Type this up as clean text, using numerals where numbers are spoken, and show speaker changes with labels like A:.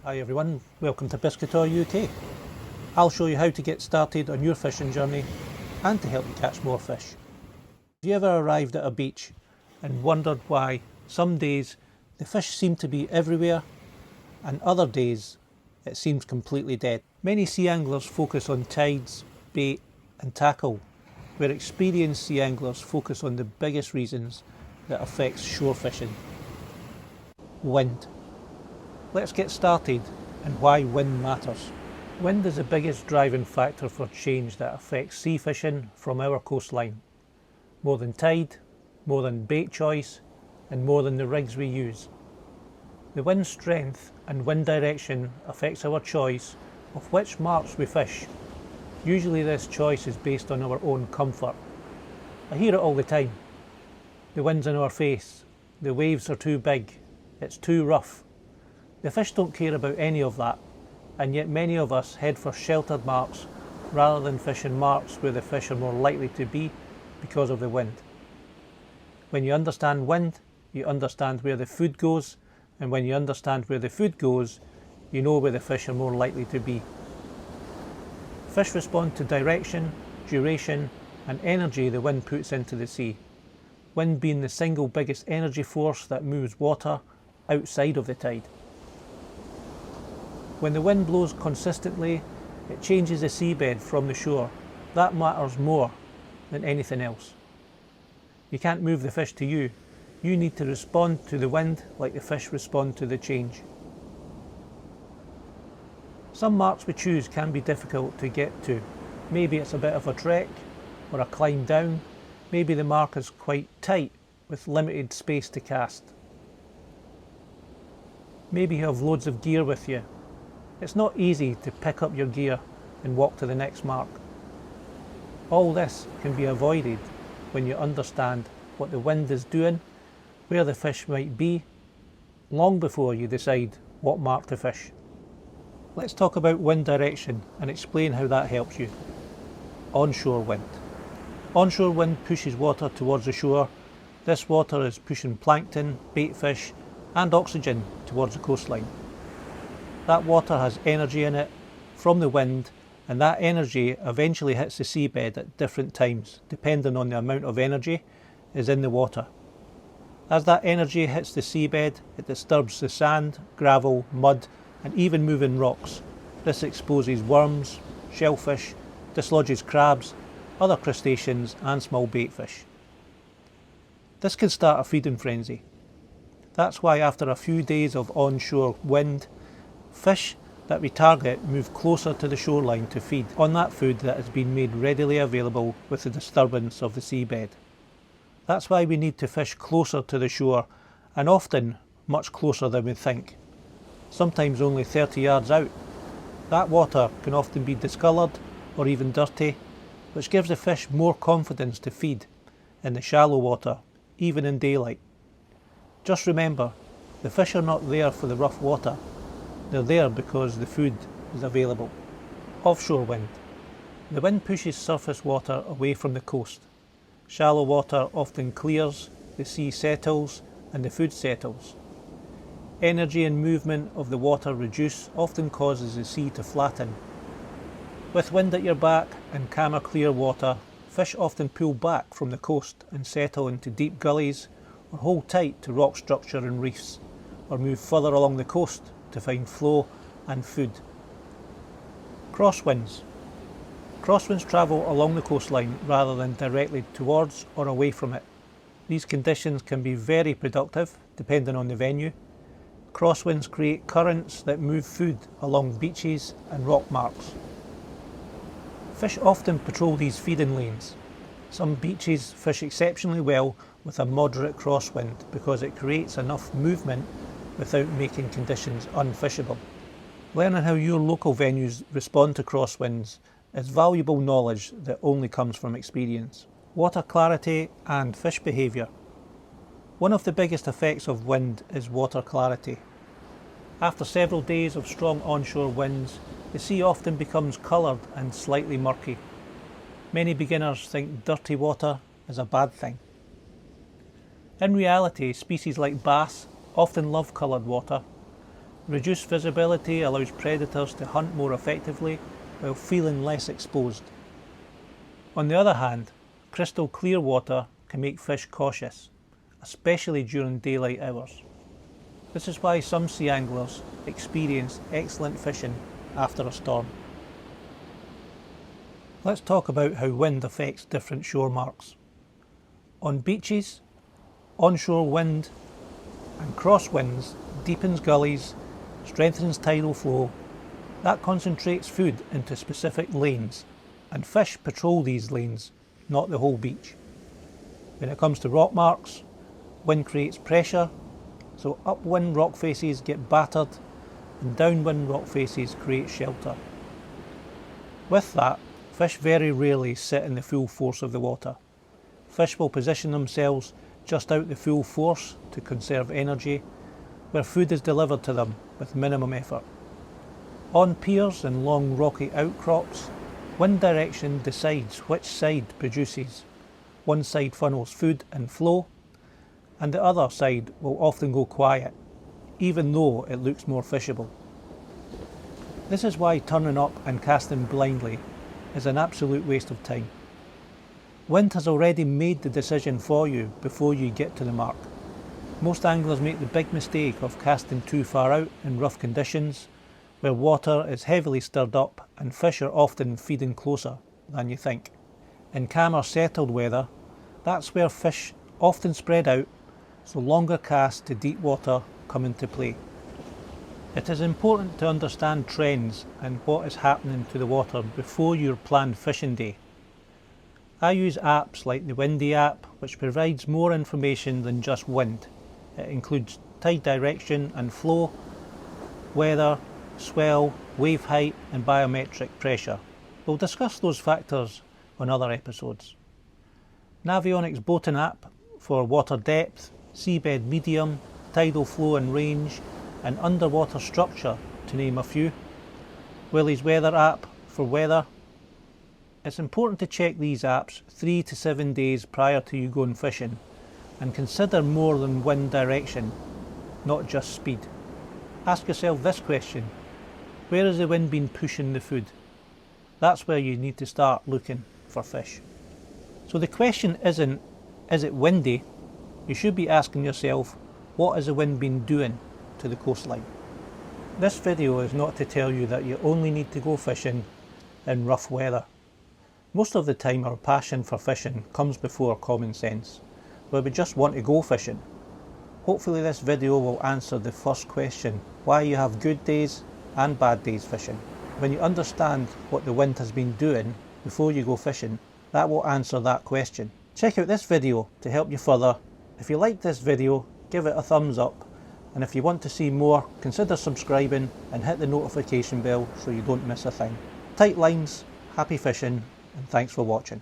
A: Hi everyone, welcome to Piscator UK. I'll show you how to get started on your fishing journey and to help you catch more fish. Have you ever arrived at a beach and wondered why some days the fish seem to be everywhere and other days it seems completely dead? Many sea anglers focus on tides, bait and tackle, where experienced sea anglers focus on the biggest reasons that affects shore fishing. Wind. Let's get started and why wind matters. Wind is the biggest driving factor for change that affects sea fishing from our coastline. More than tide, more than bait choice, and more than the rigs we use. The wind strength and wind direction affects our choice of which marks we fish. Usually this choice is based on our own comfort. I hear it all the time. The wind's in our face, the waves are too big, it's too rough. The fish don't care about any of that, and yet many of us head for sheltered marks rather than fishing marks where the fish are more likely to be because of the wind. When you understand wind, you understand where the food goes, and when you understand where the food goes, you know where the fish are more likely to be. Fish respond to direction, duration, and energy the wind puts into the sea, wind being the single biggest energy force that moves water outside of the tide. When the wind blows consistently, it changes the seabed from the shore. That matters more than anything else. You can't move the fish to you. You need to respond to the wind like the fish respond to the change. Some marks we choose can be difficult to get to. Maybe it's a bit of a trek or a climb down. Maybe the mark is quite tight with limited space to cast. Maybe you have loads of gear with you. It's not easy to pick up your gear and walk to the next mark. All this can be avoided when you understand what the wind is doing, where the fish might be, long before you decide what mark to fish. Let's talk about wind direction and explain how that helps you. Onshore wind. Onshore wind pushes water towards the shore. This water is pushing plankton, bait fish and oxygen towards the coastline. That water has energy in it from the wind, and that energy eventually hits the seabed at different times depending on the amount of energy is in the water. As that energy hits the seabed, it disturbs the sand, gravel, mud and even moving rocks. This exposes worms, shellfish, dislodges crabs, other crustaceans and small bait fish. This can start a feeding frenzy. That's why after a few days of onshore wind, fish that we target move closer to the shoreline to feed on that food that has been made readily available with the disturbance of the seabed. That's why we need to fish closer to the shore, and often much closer than we think, sometimes only 30 yards out. That water can often be discoloured or even dirty, which gives the fish more confidence to feed in the shallow water, even in daylight. Just remember, the fish are not there for the rough water. They're there because the food is available. Offshore wind. The wind pushes surface water away from the coast. Shallow water often clears, the sea settles and the food settles. Energy and movement of the water reduce often causes the sea to flatten. With wind at your back and calmer clear water, fish often pull back from the coast and settle into deep gullies or hold tight to rock structure and reefs, or move further along the coast to find flow and food. Crosswinds. Crosswinds travel along the coastline rather than directly towards or away from it. These conditions can be very productive depending on the venue. Crosswinds create currents that move food along beaches and rock marks. Fish often patrol these feeding lanes. Some beaches fish exceptionally well with a moderate crosswind because it creates enough movement without making conditions unfishable. Learning how your local venues respond to crosswinds is valuable knowledge that only comes from experience. Water clarity and fish behaviour. One of the biggest effects of wind is water clarity. After several days of strong onshore winds, the sea often becomes coloured and slightly murky. Many beginners think dirty water is a bad thing. In reality, species like bass often love coloured water. Reduced visibility allows predators to hunt more effectively while feeling less exposed. On the other hand, crystal clear water can make fish cautious, especially during daylight hours. This is why some sea anglers experience excellent fishing after a storm. Let's talk about how wind affects different shore marks. On beaches, onshore wind and crosswinds deepens gullies, strengthens tidal flow. That concentrates food into specific lanes, and fish patrol these lanes, not the whole beach. When it comes to rock marks, wind creates pressure, so upwind rock faces get battered and downwind rock faces create shelter. With that, fish very rarely sit in the full force of the water. Fish will position themselves just out the full force to conserve energy, where food is delivered to them with minimum effort. On piers and long rocky outcrops, wind direction decides which side produces. One side funnels food and flow, and the other side will often go quiet, even though it looks more fishable. This is why turning up and casting blindly is an absolute waste of time. Wind has already made the decision for you before you get to the mark. Most anglers make the big mistake of casting too far out in rough conditions, where water is heavily stirred up and fish are often feeding closer than you think. In calmer settled weather, that's where fish often spread out, so longer casts to deep water come into play. It is important to understand trends and what is happening to the water before your planned fishing day. I use apps like the Windy app, which provides more information than just wind. It includes tide direction and flow, weather, swell, wave height and biometric pressure. We'll discuss those factors on other episodes. Navionics Boating app for water depth, seabed medium, tidal flow and range, and underwater structure, to name a few. Willie's Weather app for weather. It's important to check these apps 3 to 7 days prior to you going fishing, and consider more than wind direction, not just speed. Ask yourself this question: where has the wind been pushing the food? That's where you need to start looking for fish. So the question isn't, is it windy? You should be asking yourself, what has the wind been doing to the coastline? This video is not to tell you that you only need to go fishing in rough weather. Most of the time our passion for fishing comes before common sense, where we just want to go fishing. Hopefully this video will answer the first question, why you have good days and bad days fishing. When you understand what the wind has been doing before you go fishing, that will answer that question. Check out this video to help you further. If you like this video, give it a thumbs up, and if you want to see more, consider subscribing and hit the notification bell so you don't miss a thing. Tight lines, happy fishing, and thanks for watching.